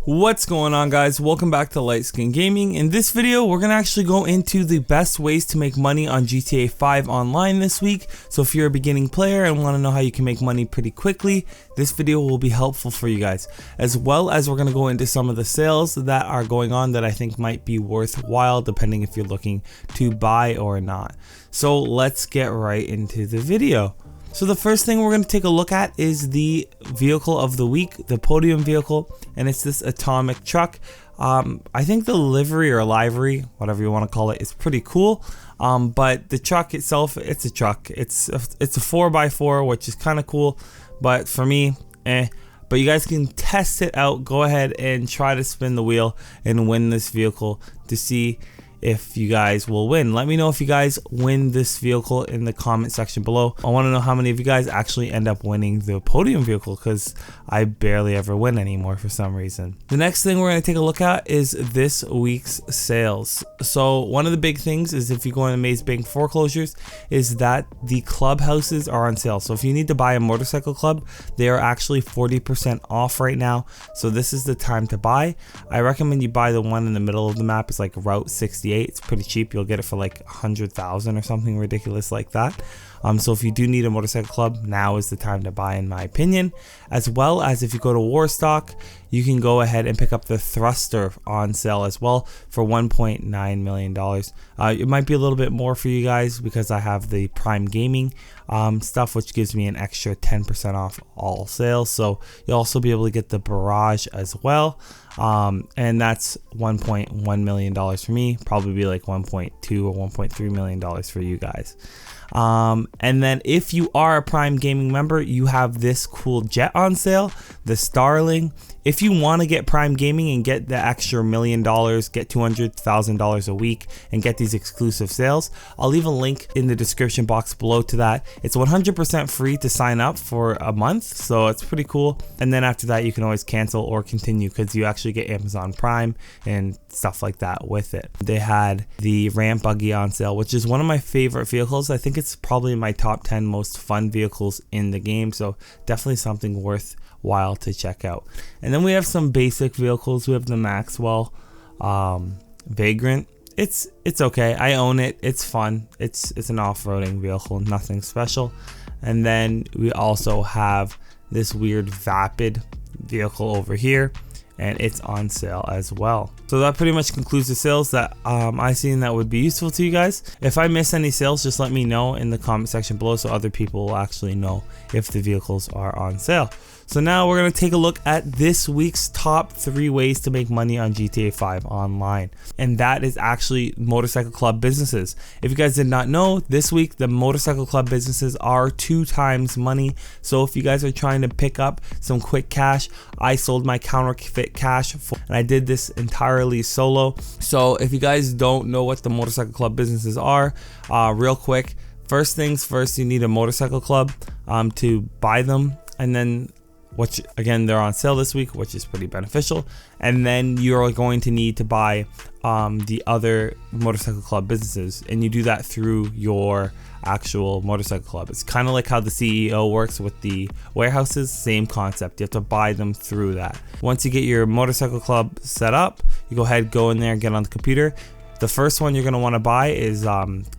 What's going on, guys? Welcome back to Light Skin Gaming. In this video, we're gonna actually go into the best ways to make money on GTA 5 online this week. So if you're a beginning player and want to know how you can make money pretty quickly, this video will be helpful for you guys. As well as we're gonna go into some of the sales that are going on that I think might be worthwhile depending if you're looking to buy or not. So let's get right into the video. So the first thing we're going to take a look at is the vehicle of the week, the Podium Vehicle, and it's this atomic truck. I think the livery or livery, whatever you want to call it, is pretty cool. But the truck itself, it's a truck. It's a 4x4, which is kind of cool, but for me, But you guys can test it out. Go ahead and try to spin the wheel and win this vehicle to see if you guys will win. Let me know if you guys win this vehicle in the comment section below. I want to know how many of you guys actually end up winning the Podium Vehicle, because I barely ever win anymore for some reason. The next thing we're going to take a look at is this week's sales. So one of the big things is, if you go on Maze Bank foreclosures, is that the clubhouses are on sale. So if you need to buy a motorcycle club, they are actually 40% off right now. So this is the time to buy. I recommend you buy the one in the middle of the map. It's like Route 68. It's pretty cheap. You'll get it for like 100,000 or something ridiculous like that. So if you do need a motorcycle club, now is the time to buy, in my opinion. As well as if you go to Warstock, you can go ahead and pick up the Thruster on sale as well for $1.9 million. It might be a little bit more for you guys because I have the Prime Gaming stuff, which gives me an extra 10% off all sales. So you'll also be able to get the Barrage as well. And that's $1.1 million for me, probably be like 1.2 or 1.3 million dollars for you guys. And then if you are a Prime Gaming member, you have this cool jet on sale, the Starling. If you want to get Prime Gaming and get the extra $1 million, get $200,000 a week, and get these exclusive sales, I'll leave a link in the description box below to that. It's 100% free to sign up for a month, so it's pretty cool. And then after that, you can always cancel or continue, because you actually get Amazon Prime and stuff like that with it. They had the Ramp Buggy on sale, which is one of my favorite vehicles. I think it's probably my top 10 most fun vehicles in the game, so definitely something worthwhile to check out. And then we have some basic vehicles. We have the Maxwell Vagrant. It's okay. I own it. It's fun. It's an off-roading vehicle, nothing special. And then we also have this weird Vapid vehicle over here, and it's on sale as well. So that pretty much concludes the sales that I seen that would be useful to you guys. If I miss any sales, just let me know in the comment section below so other people will actually know if the vehicles are on sale. So now we're going to take a look at this week's top 3 ways to make money on GTA 5 online. And that is actually motorcycle club businesses. If you guys did not know, this week the motorcycle club businesses are 2 times money. So if you guys are trying to pick up some quick cash, I sold my counterfeit cash and I did this entirely solo. So if you guys don't know what the motorcycle club businesses are, real quick, first things first, you need a motorcycle club to buy them, and then which again, they're on sale this week, which is pretty beneficial. And then you're going to need to buy the other motorcycle club businesses, and you do that through your actual motorcycle club. It's kind of like how the CEO works with the warehouses, same concept. You have to buy them through that. Once you get your motorcycle club set up, you go ahead, go in there and get on the computer. The first one you're going to want to buy is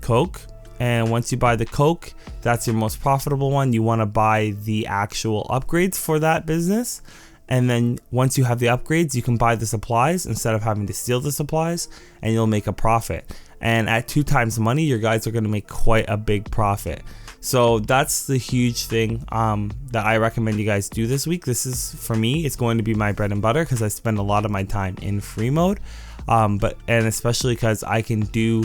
Coke. And once you buy the Coke, that's your most profitable one. You want to buy the actual upgrades for that business. And then once you have the upgrades, you can buy the supplies instead of having to steal the supplies, and you'll make a profit. And at 2 times money, your guys are going to make quite a big profit. So that's the huge thing that I recommend you guys do this week. This is, for me, it's going to be my bread and butter because I spend a lot of my time in free mode. And especially because I can do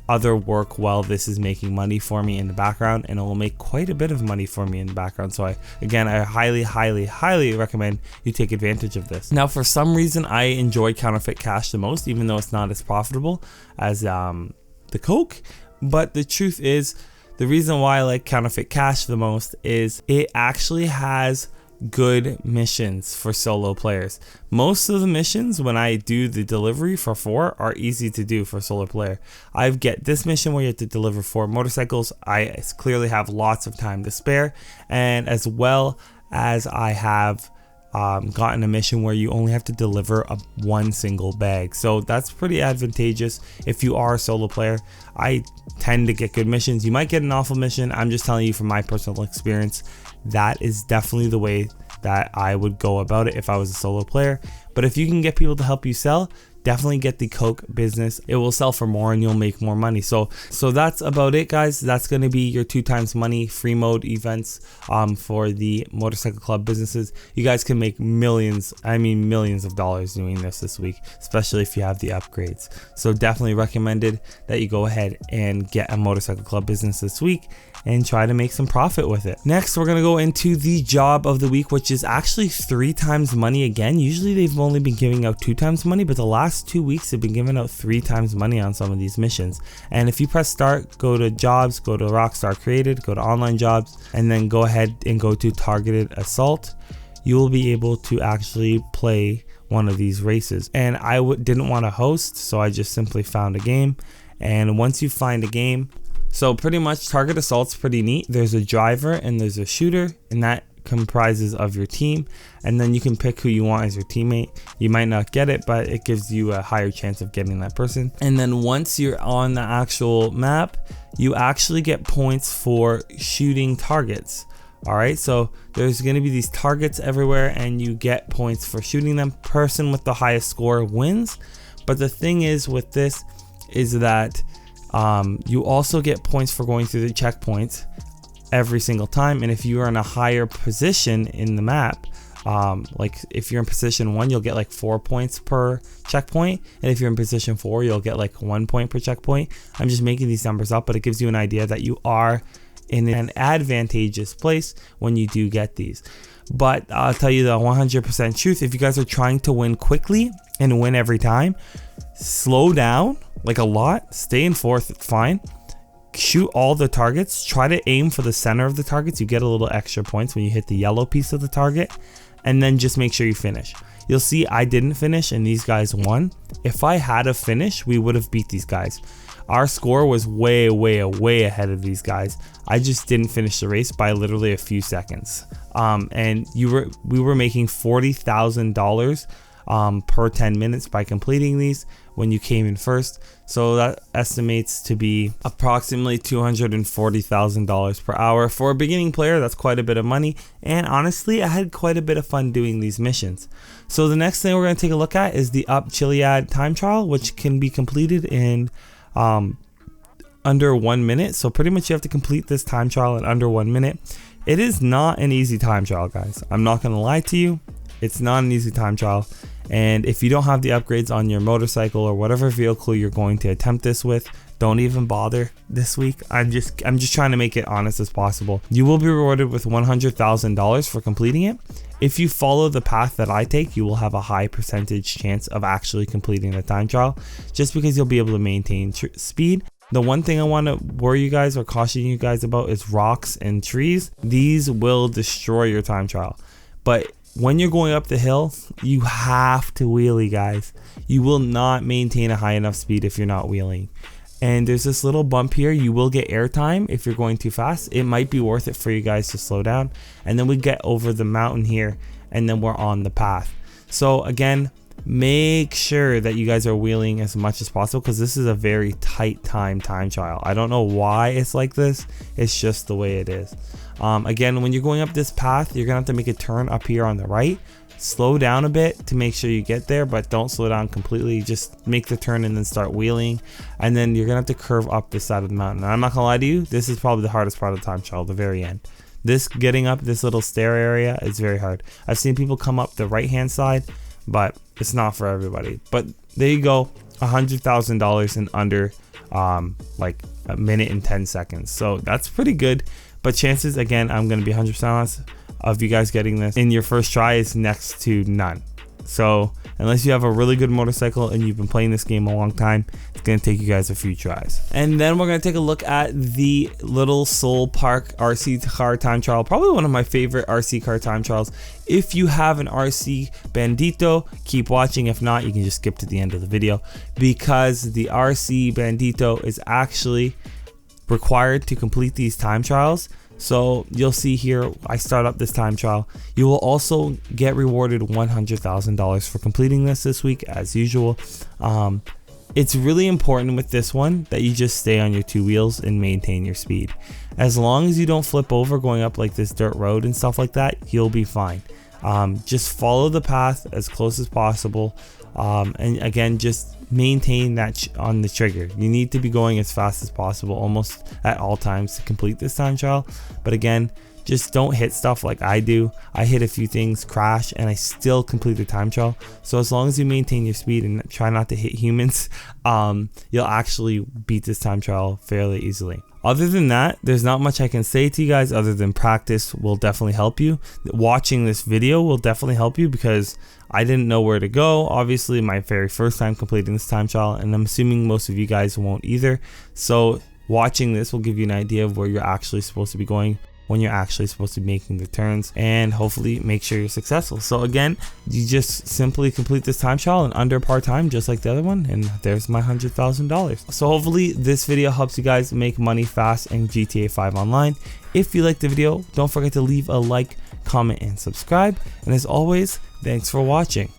other work while this is making money for me in the background, and it will make quite a bit of money for me in the background. So I highly recommend you take advantage of this. Now, for some reason, I enjoy counterfeit cash the most, even though it's not as profitable as the Coke. But the truth is, the reason why I like counterfeit cash the most is it actually has good missions for solo players. Most of the missions when I do the delivery for 4 are easy to do for a solo player. I get this mission where you have to deliver 4 motorcycles. I clearly have lots of time to spare, and as well as I have gotten a mission where you only have to deliver one single bag. So that's pretty advantageous if you are a solo player. I tend to get good missions. You might get an awful mission. I'm just telling you from my personal experience, that is definitely the way that I would go about it if I was a solo player. But if you can get people to help you sell, definitely get the Coke business. It will sell for more and you'll make more money. So that's about it, guys. That's going to be your 2 times money free mode events for the motorcycle club businesses. You guys can make millions, I mean millions of dollars doing this week, especially if you have the upgrades. So definitely recommended that you go ahead and get a motorcycle club business this week and try to make some profit with it. Next, we're going to go into the job of the week, which is actually 3 times money again. Usually they've only been giving out 2 times money, but the last 2 weeks they've been giving out 3 times money on some of these missions. And if you press start, go to jobs, go to Rockstar Created, go to online jobs, and then go ahead and go to Targeted Assault, you will be able to actually play one of these races. And I didn't want to host, so I just simply found a game. And once you find a game, so pretty much Target Assault's pretty neat. There's a driver and there's a shooter, and that comprises of your team, and then you can pick who you want as your teammate. You might not get it, but it gives you a higher chance of getting that person. And then once you're on the actual map, you actually get points for shooting targets. All right, so there's going to be these targets everywhere and you get points for shooting them. Person with the highest score wins. But the thing is with this is that you also get points for going through the checkpoints every single time. And if you are in a higher position in the map, like if you're in position 1, you'll get like 4 points per checkpoint, and if you're in position 4, you'll get like 1 point per checkpoint. I'm just making these numbers up, but it gives you an idea that you are in an advantageous place when you do get these. But I'll tell you the 100% truth, if you guys are trying to win quickly and win every time, slow down like a lot, stay in 4th, it's fine. Shoot all the targets, try to aim for the center of the targets. You get a little extra points when you hit the yellow piece of the target, and then just make sure you finish. You'll see I didn't finish and these guys won. If I had a finish, we would have beat these guys. Our score was way ahead of these guys. I just didn't finish the race by literally a few seconds. And we were making $40,000 per 10 minutes by completing these when you came in first. So that estimates to be approximately $240,000 per hour. For a beginning player, that's quite a bit of money. And honestly, I had quite a bit of fun doing these missions. So the next thing we're going to take a look at is the Up Chiliad time trial, which can be completed in under 1 minute. So pretty much you have to complete this time trial in under 1 minute. It is not an easy time trial, guys. I'm not going to lie to you. It's not an easy time trial. And if you don't have the upgrades on your motorcycle or whatever vehicle you're going to attempt this with, don't even bother this week. I'm just trying to make it honest as possible. You will be rewarded with $100,000 for completing it. If you follow the path that I take, you will have a high percentage chance of actually completing the time trial, just because you'll be able to maintain speed. The one thing I want to worry you guys or caution you guys about is rocks and trees. These will destroy your time trial. But when you're going up the hill, you have to wheelie, guys. You will not maintain a high enough speed if you're not wheeling. And there's this little bump here. You will get airtime if you're going too fast. It might be worth it for you guys to slow down. And then we get over the mountain here, and then we're on the path. So again, make sure that you guys are wheeling as much as possible, because this is a very tight time trial. I don't know why it's like this. It's just the way it is. Again, when you're going up this path, you're gonna have to make a turn up here on the right. Slow down a bit to make sure you get there, but don't slow down completely. Just make the turn and then start wheeling, and then you're gonna have to curve up this side of the mountain. And I'm not gonna lie to you, this is probably the hardest part of the time trial, the very end. This getting up this little stair area is very hard. I've seen people come up the right hand side, but it's not for everybody. But there you go, $100,000 in under like a minute and 10 seconds. So that's pretty good. But chances, again, I'm going to be 100% honest, of you guys getting this in your first try is next to none. So unless you have a really good motorcycle and you've been playing this game a long time, it's going to take you guys a few tries. And then we're going to take a look at the Little Seoul Park RC car time trial. Probably one of my favorite RC car time trials. If you have an RC Bandito, keep watching. If not, you can just skip to the end of the video, because the RC Bandito is actually required to complete these time trials. So you'll see here, I start up this time trial. You will also get rewarded $100,000 for completing this week as usual. It's really important with this one that you just stay on your 2 wheels and maintain your speed. As long as you don't flip over going up like this dirt road and stuff like that, you'll be fine. Just follow the path as close as possible, and again, just maintain that on the trigger. You need to be going as fast as possible almost at all times to complete this time trial. But again, just don't hit stuff like I do. I hit a few things, crash, and I still complete the time trial. So as long as you maintain your speed and try not to hit humans, you'll actually beat this time trial fairly easily. Other than that, there's not much I can say to you guys other than practice will definitely help you. Watching this video will definitely help you because I didn't know where to go. Obviously, my very first time completing this time trial, and I'm assuming most of you guys won't either. So watching this will give you an idea of where you're actually supposed to be going, when you're actually supposed to be making the turns, and hopefully make sure you're successful. So again, you just simply complete this time trial in under par time, just like the other one, and there's my $100,000. So hopefully this video helps you guys make money fast in GTA 5 online. If you liked the video, don't forget to leave a like, comment, and subscribe. And as always, thanks for watching.